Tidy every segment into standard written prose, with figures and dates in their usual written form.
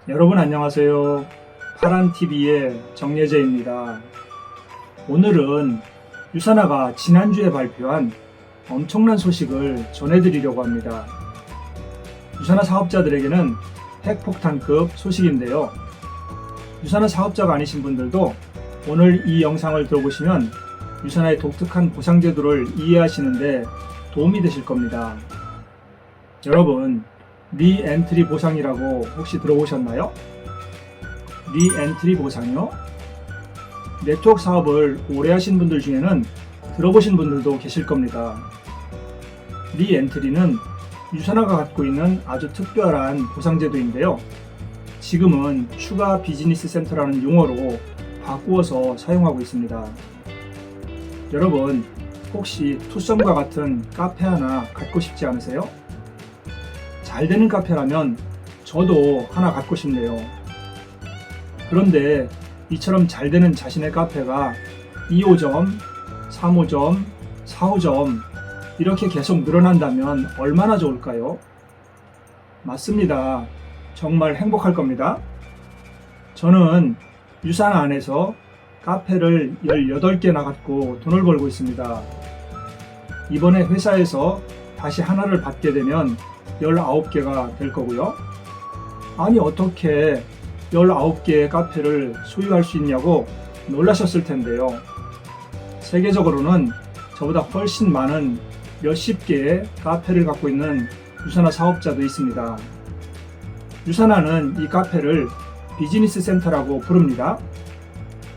여러분 안녕하세요. 파란TV의 정예재입니다. 오늘은 유산화가 지난주에 발표한 엄청난 소식을 전해드리려고 합니다. 유산화 사업자들에게는 핵폭탄급 소식인데요. 유산화 사업자가 아니신 분들도 오늘 이 영상을 들어보시면 유산화의 독특한 보상제도를 이해하시는데 도움이 되실 겁니다. 여러분, 리엔트리 보상이라고 혹시 들어보셨나요? 리엔트리 보상이요? 네트워크 사업을 오래 하신 분들 중에는 들어보신 분들도 계실 겁니다. 리엔트리는 유산화가 갖고 있는 아주 특별한 보상제도인데요. 지금은 추가 비즈니스 센터라는 용어로 바꾸어서 사용하고 있습니다. 여러분, 혹시 투썸과 같은 카페 하나 갖고 싶지 않으세요? 잘 되는 카페라면 저도 하나 갖고 싶네요. 그런데 이처럼 잘 되는 자신의 카페가 2호점, 3호점, 4호점 이렇게 계속 늘어난다면 얼마나 좋을까요? 맞습니다. 정말 행복할 겁니다. 저는 유산화 안에서 카페를 18개나 갖고 돈을 벌고 있습니다. 이번에 회사에서 다시 하나를 받게 되면 19개가 될 거고요. 아니 어떻게 19개의 카페를 소유할 수 있냐고 놀라셨을 텐데요. 세계적으로는 저보다 훨씬 많은 몇십 개의 카페를 갖고 있는 유산화 사업자도 있습니다. 유산화는 이 카페를 비즈니스 센터라고 부릅니다.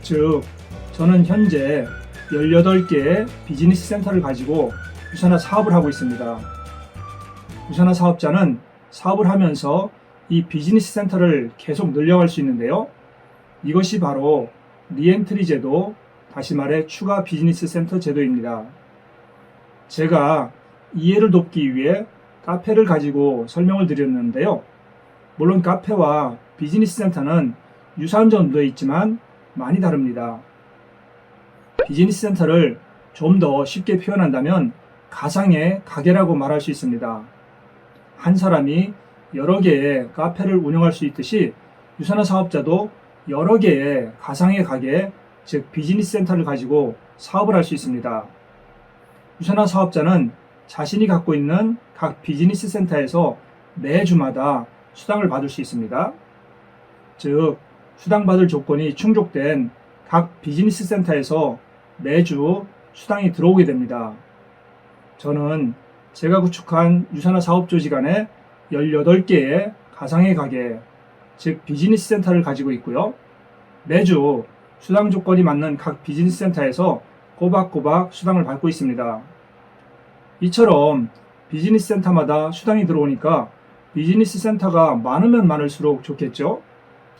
즉, 저는 현재 18개의 비즈니스 센터를 가지고 유산화 사업을 하고 있습니다. 유산화 사업자는 사업을 하면서 이 비즈니스 센터를 계속 늘려갈 수 있는데요. 이것이 바로 리엔트리 제도, 다시 말해 추가 비즈니스 센터 제도입니다. 제가 이해를 돕기 위해 카페를 가지고 설명을 드렸는데요. 물론 카페와 비즈니스 센터는 유사한 점도 있지만 많이 다릅니다. 비즈니스 센터를 좀 더 쉽게 표현한다면 가상의 가게라고 말할 수 있습니다. 한 사람이 여러 개의 카페를 운영할 수 있듯이 유산화 사업자도 여러 개의 가상의 가게, 즉 비즈니스 센터를 가지고 사업을 할 수 있습니다. 유산화 사업자는 자신이 갖고 있는 각 비즈니스 센터에서 매주마다 수당을 받을 수 있습니다. 즉, 수당받을 조건이 충족된 각 비즈니스 센터에서 매주 수당이 들어오게 됩니다. 저는 제가 구축한 유산화 사업 조직 안에 18개의 가상의 가게, 즉 비즈니스 센터를 가지고 있고요. 매주 수당 조건이 맞는 각 비즈니스 센터에서 꼬박꼬박 수당을 받고 있습니다. 이처럼 비즈니스 센터마다 수당이 들어오니까 비즈니스 센터가 많으면 많을수록 좋겠죠?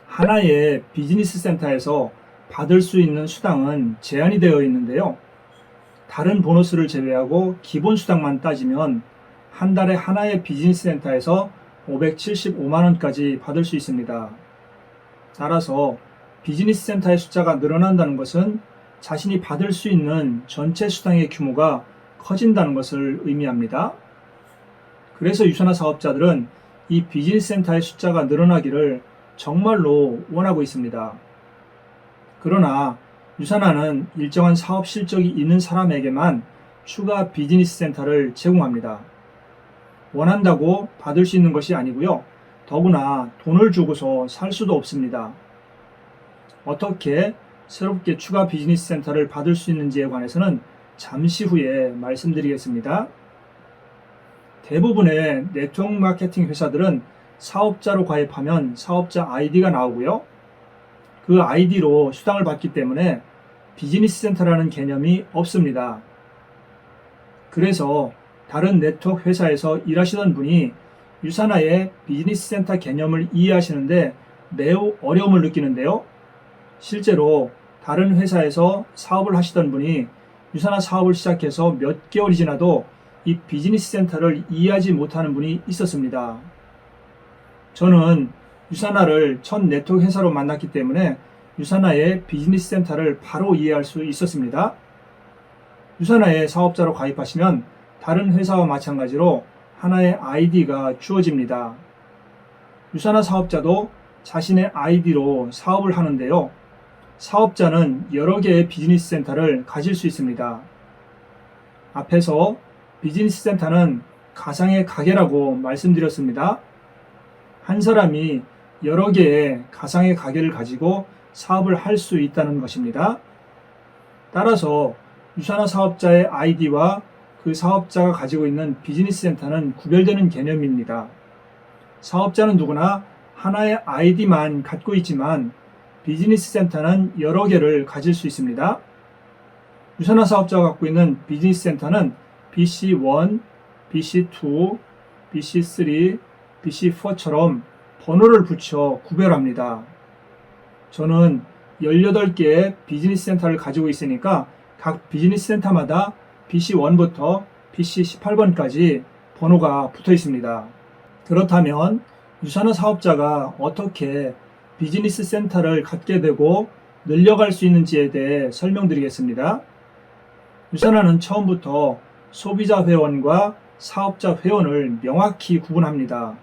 하나의 비즈니스 센터에서 받을 수 있는 수당은 제한이 되어 있는데요. 다른 보너스를 제외하고 기본 수당만 따지면 한 달에 하나의 비즈니스 센터에서 575만원까지 받을 수 있습니다. 따라서 비즈니스 센터의 숫자가 늘어난다는 것은 자신이 받을 수 있는 전체 수당의 규모가 커진다는 것을 의미합니다. 그래서 유산화 사업자들은 이 비즈니스 센터의 숫자가 늘어나기를 정말로 원하고 있습니다. 그러나 유산화는 일정한 사업 실적이 있는 사람에게만 추가 비즈니스 센터를 제공합니다. 원한다고 받을 수 있는 것이 아니고요. 더구나 돈을 주고서 살 수도 없습니다. 어떻게 새롭게 추가 비즈니스 센터를 받을 수 있는지에 관해서는 잠시 후에 말씀드리겠습니다. 대부분의 네트워크 마케팅 회사들은 사업자로 가입하면 사업자 아이디가 나오고요. 그 아이디로 수당을 받기 때문에 비즈니스 센터라는 개념이 없습니다. 그래서 다른 네트워크 회사에서 일하시던 분이 유산화의 비즈니스 센터 개념을 이해하시는데 매우 어려움을 느끼는데요. 실제로 다른 회사에서 사업을 하시던 분이 유산화 사업을 시작해서 몇 개월이 지나도 이 비즈니스 센터를 이해하지 못하는 분이 있었습니다. 저는 유산화를 첫 네트워크 회사로 만났기 때문에 유산화의 비즈니스 센터를 바로 이해할 수 있었습니다. 유산화의 사업자로 가입하시면 다른 회사와 마찬가지로 하나의 아이디가 주어집니다. 유산화 사업자도 자신의 아이디로 사업을 하는데요. 사업자는 여러 개의 비즈니스 센터를 가질 수 있습니다. 앞에서 비즈니스 센터는 가상의 가게라고 말씀드렸습니다. 한 사람이 여러 개의 가상의 가게를 가지고 사업을 할 수 있다는 것입니다. 따라서 유산화 사업자의 아이디와 그 사업자가 가지고 있는 비즈니스 센터는 구별되는 개념입니다. 사업자는 누구나 하나의 아이디만 갖고 있지만 비즈니스 센터는 여러 개를 가질 수 있습니다. 유산화 사업자가 갖고 있는 비즈니스 센터는 BC1, BC2, BC3, BC4처럼 번호를 붙여 구별합니다. 저는 18개의 비즈니스 센터를 가지고 있으니까 각 비즈니스 센터마다 BC1부터 BC18번까지 번호가 붙어 있습니다. 그렇다면 유산화 사업자가 어떻게 비즈니스 센터를 갖게 되고 늘려갈 수 있는지에 대해 설명드리겠습니다. 유산화는 처음부터 소비자 회원과 사업자 회원을 명확히 구분합니다.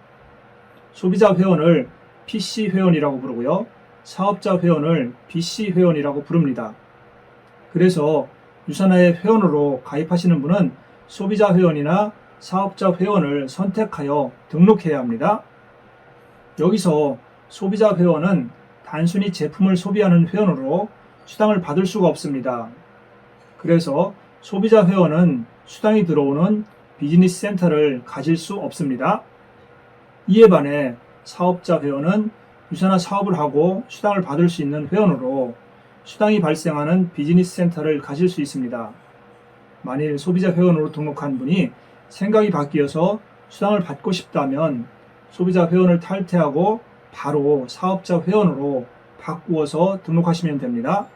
소비자 회원을 PC 회원이라고 부르고요. 사업자 회원을 BC 회원이라고 부릅니다. 그래서 유산화의 회원으로 가입하시는 분은 소비자 회원이나 사업자 회원을 선택하여 등록해야 합니다. 여기서 소비자 회원은 단순히 제품을 소비하는 회원으로 수당을 받을 수가 없습니다. 그래서 소비자 회원은 수당이 들어오는 비즈니스 센터를 가질 수 없습니다. 이에 반해 사업자 회원은 유산화 사업을 하고 수당을 받을 수 있는 회원으로 수당이 발생하는 비즈니스 센터를 가질 수 있습니다. 만일 소비자 회원으로 등록한 분이 생각이 바뀌어서 수당을 받고 싶다면 소비자 회원을 탈퇴하고 바로 사업자 회원으로 바꾸어서 등록하시면 됩니다.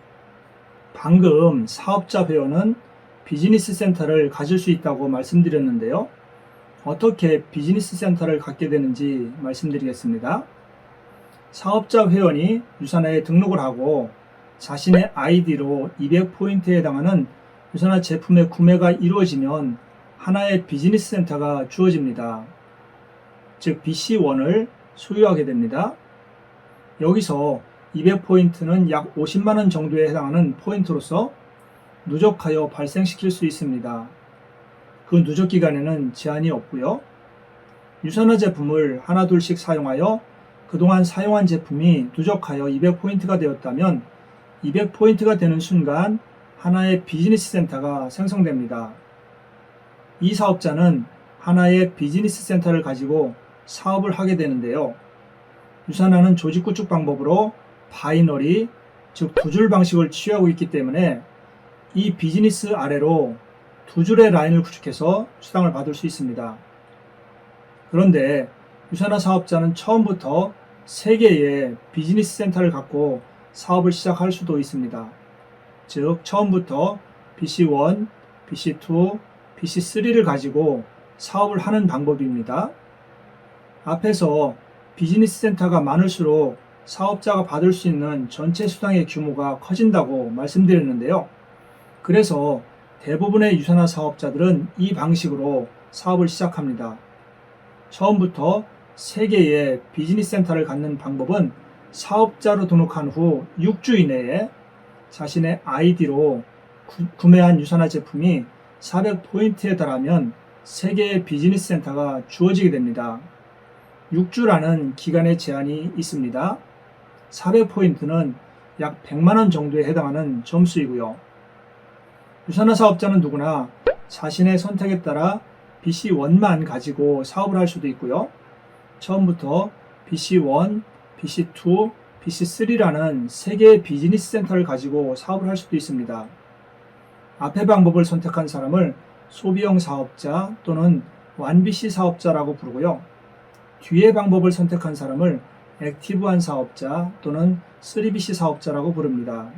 방금 사업자 회원은 비즈니스 센터를 가질 수 있다고 말씀드렸는데요. 어떻게 비즈니스 센터를 갖게 되는지 말씀드리겠습니다. 사업자 회원이 유산화에 등록을 하고 자신의 아이디로 200포인트에 해당하는 유산화 제품의 구매가 이루어지면 하나의 비즈니스 센터가 주어집니다. 즉 BC1을 소유하게 됩니다. 여기서 200포인트는 약 50만원 정도에 해당하는 포인트로서 누적하여 발생시킬 수 있습니다. 그 누적 기간에는 제한이 없고요. 유산화 제품을 하나둘씩 사용하여 그동안 사용한 제품이 누적하여 200포인트가 되었다면 200포인트가 되는 순간 하나의 비즈니스 센터가 생성됩니다. 이 사업자는 하나의 비즈니스 센터를 가지고 사업을 하게 되는데요. 유산화는 조직 구축 방법으로 바이너리, 즉 두 줄 방식을 취하고 있기 때문에 이 비즈니스 아래로 두 줄의 라인을 구축해서 수당을 받을 수 있습니다. 그런데 유산화 사업자는 처음부터 3개의 비즈니스 센터를 갖고 사업을 시작할 수도 있습니다. 즉 처음부터 BC1, BC2, BC3를 가지고 사업을 하는 방법입니다. 앞에서 비즈니스 센터가 많을수록 사업자가 받을 수 있는 전체 수당의 규모가 커진다고 말씀드렸는데요. 그래서 대부분의 유산화 사업자들은 이 방식으로 사업을 시작합니다. 처음부터 3개의 비즈니스 센터를 갖는 방법은 사업자로 등록한 후 6주 이내에 자신의 아이디로 구매한 유산화 제품이 400포인트에 달하면 3개의 비즈니스 센터가 주어지게 됩니다. 6주라는 기간의 제한이 있습니다. 400포인트는 약 100만원 정도에 해당하는 점수이고요. 유산화 사업자는 누구나 자신의 선택에 따라 BC1만 가지고 사업을 할 수도 있고요. 처음부터 BC1, BC2, BC3라는 3개의 비즈니스 센터를 가지고 사업을 할 수도 있습니다. 앞의 방법을 선택한 사람을 소비형 사업자 또는 1BC 사업자라고 부르고요. 뒤의 방법을 선택한 사람을 액티브한 사업자 또는 3BC 사업자라고 부릅니다.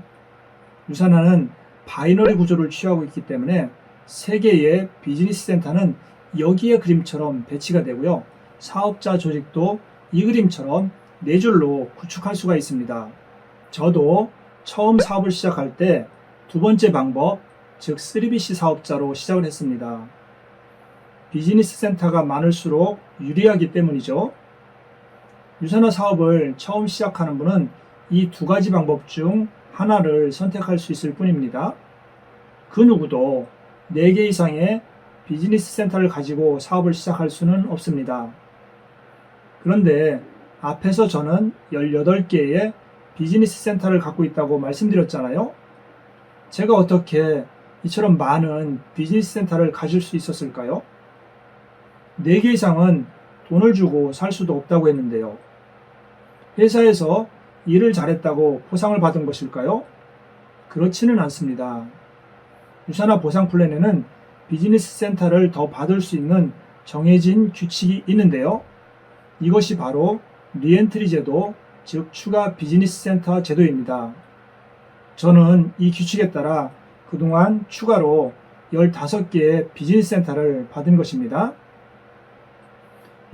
유산화는 바이너리 구조를 취하고 있기 때문에 3개의 비즈니스 센터는 여기의 그림처럼 배치가 되고요. 사업자 조직도 이 그림처럼 4줄로 구축할 수가 있습니다. 저도 처음 사업을 시작할 때 두 번째 방법, 즉 3BC 사업자로 시작을 했습니다. 비즈니스 센터가 많을수록 유리하기 때문이죠. 유산화 사업을 처음 시작하는 분은 이 두 가지 방법 중 하나를 선택할 수 있을 뿐입니다. 그 누구도 4개 이상의 비즈니스 센터를 가지고 사업을 시작할 수는 없습니다. 그런데 앞에서 저는 18개의 비즈니스 센터를 갖고 있다고 말씀드렸잖아요. 제가 어떻게 이처럼 많은 비즈니스 센터를 가질 수 있었을까요? 4개 이상은 돈을 주고 살 수도 없다고 했는데요. 회사에서 일을 잘했다고 보상을 받은 것일까요? 그렇지는 않습니다. 유산화 보상 플랜에는 비즈니스 센터를 더 받을 수 있는 정해진 규칙이 있는데요. 이것이 바로 리엔트리 제도, 즉 추가 비즈니스 센터 제도입니다. 저는 이 규칙에 따라 그동안 추가로 15개의 비즈니스 센터를 받은 것입니다.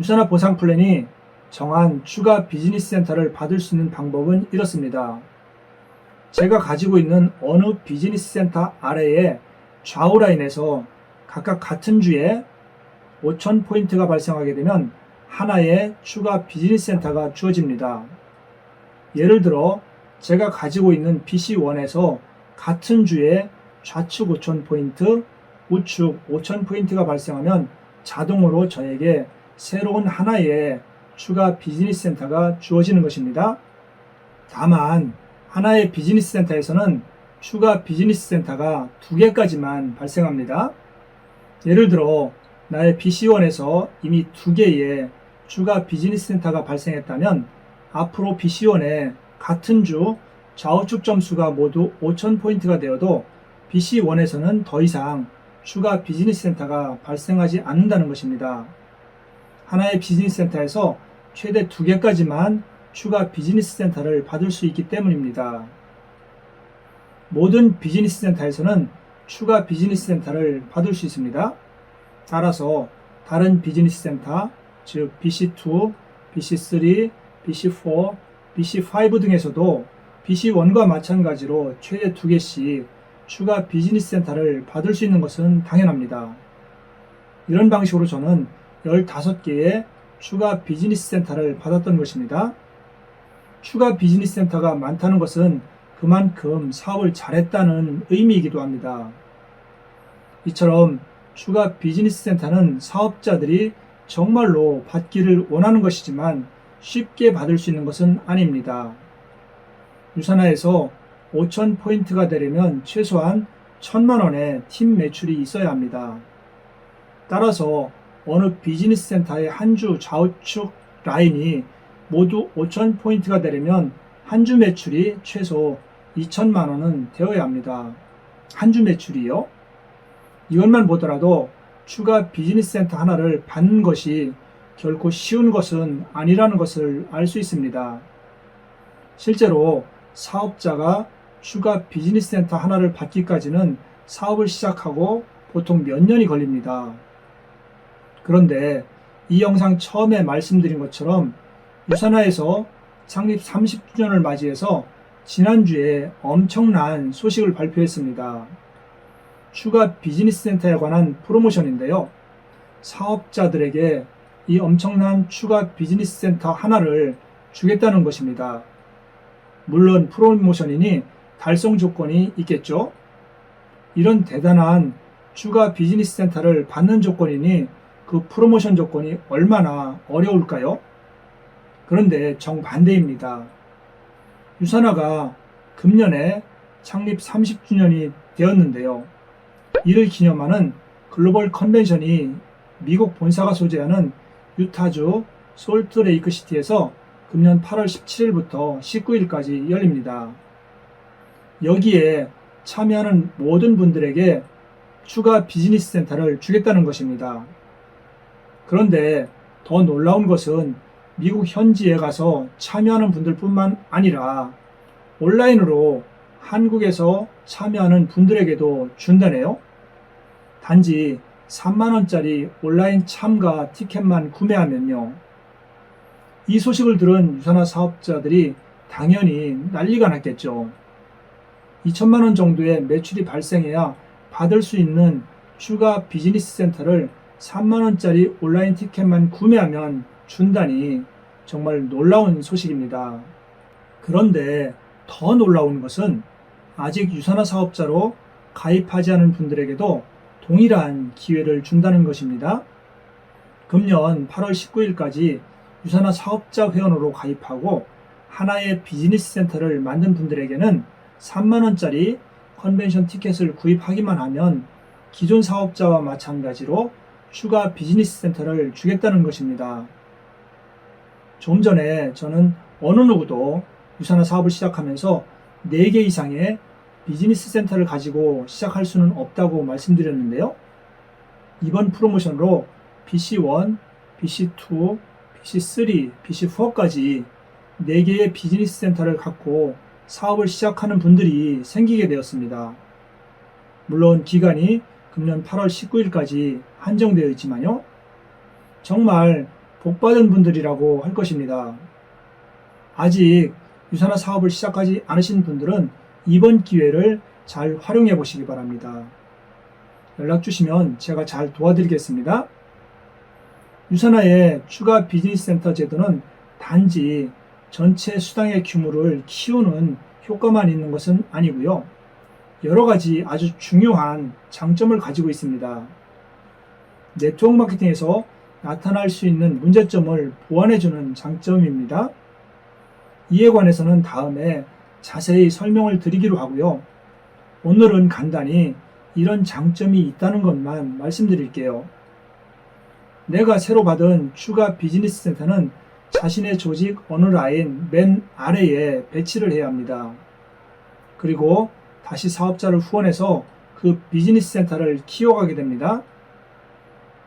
유산화 보상 플랜이 정한 추가 비즈니스 센터를 받을 수 있는 방법은 이렇습니다. 제가 가지고 있는 어느 비즈니스 센터 아래에 좌우 라인에서 각각 같은 주에 5,000포인트가 발생하게 되면 하나의 추가 비즈니스 센터가 주어집니다. 예를 들어 제가 가지고 있는 BC1에서 같은 주에 좌측 5,000포인트, 우측 5,000포인트가 발생하면 자동으로 저에게 새로운 하나의 추가 비즈니스 센터가 주어지는 것입니다. 다만 하나의 비즈니스 센터에서는 추가 비즈니스 센터가 2개까지만 발생합니다. 예를 들어 나의 BC1에서 이미 2개의 추가 비즈니스 센터가 발생했다면 앞으로 BC1에 같은 주 좌우측 점수가 모두 5,000포인트가 되어도 BC1에서는 더 이상 추가 비즈니스 센터가 발생하지 않는다는 것입니다. 하나의 비즈니스 센터에서 최대 2개까지만 추가 비즈니스 센터를 받을 수 있기 때문입니다. 모든 비즈니스 센터에서는 추가 비즈니스 센터를 받을 수 있습니다. 따라서 다른 비즈니스 센터, 즉 BC2, BC3, BC4, BC5 등에서도 BC1과 마찬가지로 최대 2개씩 추가 비즈니스 센터를 받을 수 있는 것은 당연합니다. 이런 방식으로 저는 15개의 추가 비즈니스 센터를 받았던 것입니다. 추가 비즈니스 센터가 많다는 것은 그만큼 사업을 잘했다는 의미이기도 합니다. 이처럼 추가 비즈니스 센터는 사업자들이 정말로 받기를 원하는 것이지만 쉽게 받을 수 있는 것은 아닙니다. 유산화에서 5,000포인트가 되려면 최소한 1,000만원의 팀 매출이 있어야 합니다. 따라서 어느 비즈니스 센터의 한 주 좌우측 라인이 모두 5,000포인트가 되려면 한 주 매출이 최소 2,000만원은 되어야 합니다. 한 주 매출이요? 이것만 보더라도 추가 비즈니스 센터 하나를 받는 것이 결코 쉬운 것은 아니라는 것을 알 수 있습니다. 실제로 사업자가 추가 비즈니스 센터 하나를 받기까지는 사업을 시작하고 보통 몇 년이 걸립니다. 그런데 이 영상 처음에 말씀드린 것처럼 유산화에서 창립 30주년을 맞이해서 지난주에 엄청난 소식을 발표했습니다. 추가 비즈니스 센터에 관한 프로모션인데요. 사업자들에게 이 엄청난 추가 비즈니스 센터 하나를 주겠다는 것입니다. 물론 프로모션이니 달성 조건이 있겠죠. 이런 대단한 추가 비즈니스 센터를 받는 조건이니 그 프로모션 조건이 얼마나 어려울까요? 그런데 정반대입니다. 유산화가 금년에 창립 30주년이 되었는데요. 이를 기념하는 글로벌 컨벤션이 미국 본사가 소재하는 유타주 솔트레이크시티에서 금년 8월 17일부터 19일까지 열립니다. 여기에 참여하는 모든 분들에게 추가 비즈니스 센터를 주겠다는 것입니다. 그런데 더 놀라운 것은 미국 현지에 가서 참여하는 분들뿐만 아니라 온라인으로 한국에서 참여하는 분들에게도 준다네요. 단지 3만원짜리 온라인 참가 티켓만 구매하면요. 이 소식을 들은 유산화 사업자들이 당연히 난리가 났겠죠. 2천만원 정도의 매출이 발생해야 받을 수 있는 추가 비즈니스 센터를 3만원짜리 온라인 티켓만 구매하면 준다니 정말 놀라운 소식입니다. 그런데 더 놀라운 것은 아직 유산화 사업자로 가입하지 않은 분들에게도 동일한 기회를 준다는 것입니다. 금년 8월 19일까지 유산화 사업자 회원으로 가입하고 하나의 비즈니스 센터를 만든 분들에게는 3만원짜리 컨벤션 티켓을 구입하기만 하면 기존 사업자와 마찬가지로 추가 비즈니스 센터를 주겠다는 것입니다. 좀 전에 저는 어느 누구도 유산화 사업을 시작하면서 4개 이상의 비즈니스 센터를 가지고 시작할 수는 없다고 말씀드렸는데요. 이번 프로모션으로 BC1, BC2, BC3, BC4까지 4개의 비즈니스 센터를 갖고 사업을 시작하는 분들이 생기게 되었습니다. 물론 기간이 금년 8월 19일까지 한정되어 있지만요. 정말 복받은 분들이라고 할 것입니다. 아직 유산화 사업을 시작하지 않으신 분들은 이번 기회를 잘 활용해 보시기 바랍니다. 연락 주시면 제가 잘 도와드리겠습니다. 유산화의 추가 비즈니스 센터 제도는 단지 전체 수당의 규모를 키우는 효과만 있는 것은 아니고요. 여러 가지 아주 중요한 장점을 가지고 있습니다. 네트워크 마케팅에서 나타날 수 있는 문제점을 보완해주는 장점입니다. 이에 관해서는 다음에 자세히 설명을 드리기로 하고요. 오늘은 간단히 이런 장점이 있다는 것만 말씀드릴게요. 내가 새로 받은 추가 비즈니스 센터는 자신의 조직 어느 라인 맨 아래에 배치를 해야 합니다. 그리고 다시 사업자를 후원해서 그 비즈니스 센터를 키워가게 됩니다.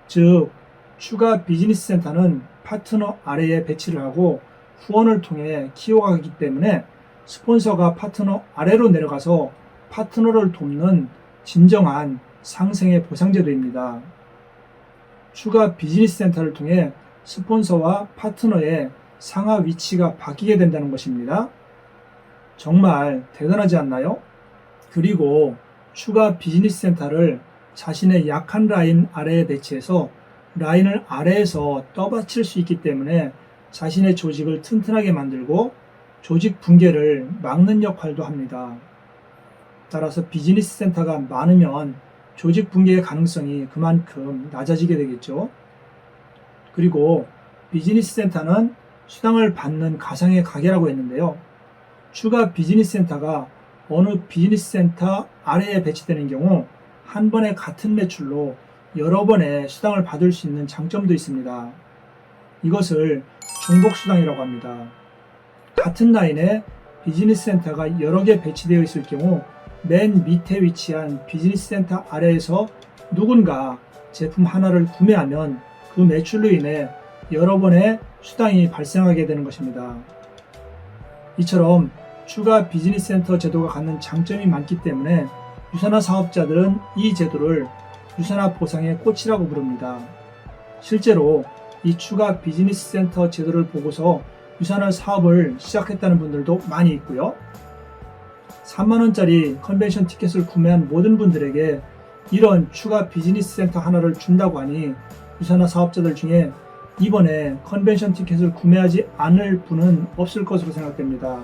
즉, 추가 비즈니스 센터는 파트너 아래에 배치를 하고 후원을 통해 키워가기 때문에 스폰서가 파트너 아래로 내려가서 파트너를 돕는 진정한 상생의 보상제도입니다. 추가 비즈니스 센터를 통해 스폰서와 파트너의 상하 위치가 바뀌게 된다는 것입니다. 정말 대단하지 않나요? 그리고 추가 비즈니스 센터를 자신의 약한 라인 아래에 배치해서 라인을 아래에서 떠받칠 수 있기 때문에 자신의 조직을 튼튼하게 만들고 조직 붕괴를 막는 역할도 합니다. 따라서 비즈니스 센터가 많으면 조직 붕괴의 가능성이 그만큼 낮아지게 되겠죠. 그리고 비즈니스 센터는 수당을 받는 가상의 가게라고 했는데요. 추가 비즈니스 센터가 어느 비즈니스 센터 아래에 배치되는 경우 한 번에 같은 매출로 여러 번의 수당을 받을 수 있는 장점도 있습니다. 이것을 중복 수당이라고 합니다. 같은 라인에 비즈니스 센터가 여러 개 배치되어 있을 경우 맨 밑에 위치한 비즈니스 센터 아래에서 누군가 제품 하나를 구매하면 그 매출로 인해 여러 번의 수당이 발생하게 되는 것입니다. 이처럼 추가 비즈니스 센터 제도가 갖는 장점이 많기 때문에 유산화 사업자들은 이 제도를 유산화 보상의 꽃이라고 부릅니다. 실제로 이 추가 비즈니스 센터 제도를 보고서 유산화 사업을 시작했다는 분들도 많이 있고요. 3만원짜리 컨벤션 티켓을 구매한 모든 분들에게 이런 추가 비즈니스 센터 하나를 준다고 하니 유산화 사업자들 중에 이번에 컨벤션 티켓을 구매하지 않을 분은 없을 것으로 생각됩니다.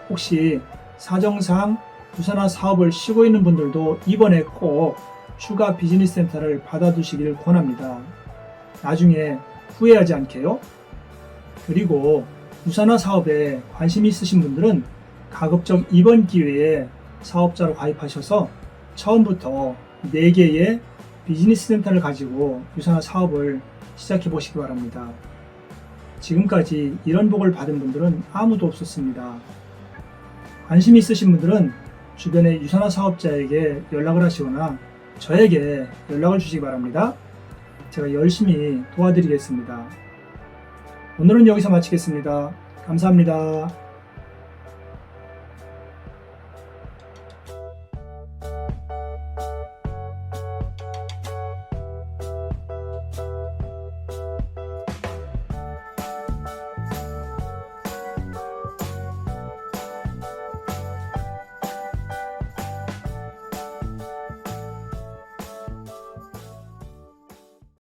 혹시 사정상 유산화 사업을 쉬고 있는 분들도 이번에 꼭 추가 비즈니스 센터를 받아두시길 권합니다. 나중에 후회하지 않게요. 그리고 유산화 사업에 관심이 있으신 분들은 가급적 이번 기회에 사업자로 가입하셔서 처음부터 4개의 비즈니스 센터를 가지고 유산화 사업을 시작해 보시기 바랍니다. 지금까지 이런 복을 받은 분들은 아무도 없었습니다. 관심이 있으신 분들은 주변의 유산화 사업자에게 연락을 하시거나 저에게 연락을 주시기 바랍니다. 제가 열심히 도와드리겠습니다. 오늘은 여기서 마치겠습니다. 감사합니다.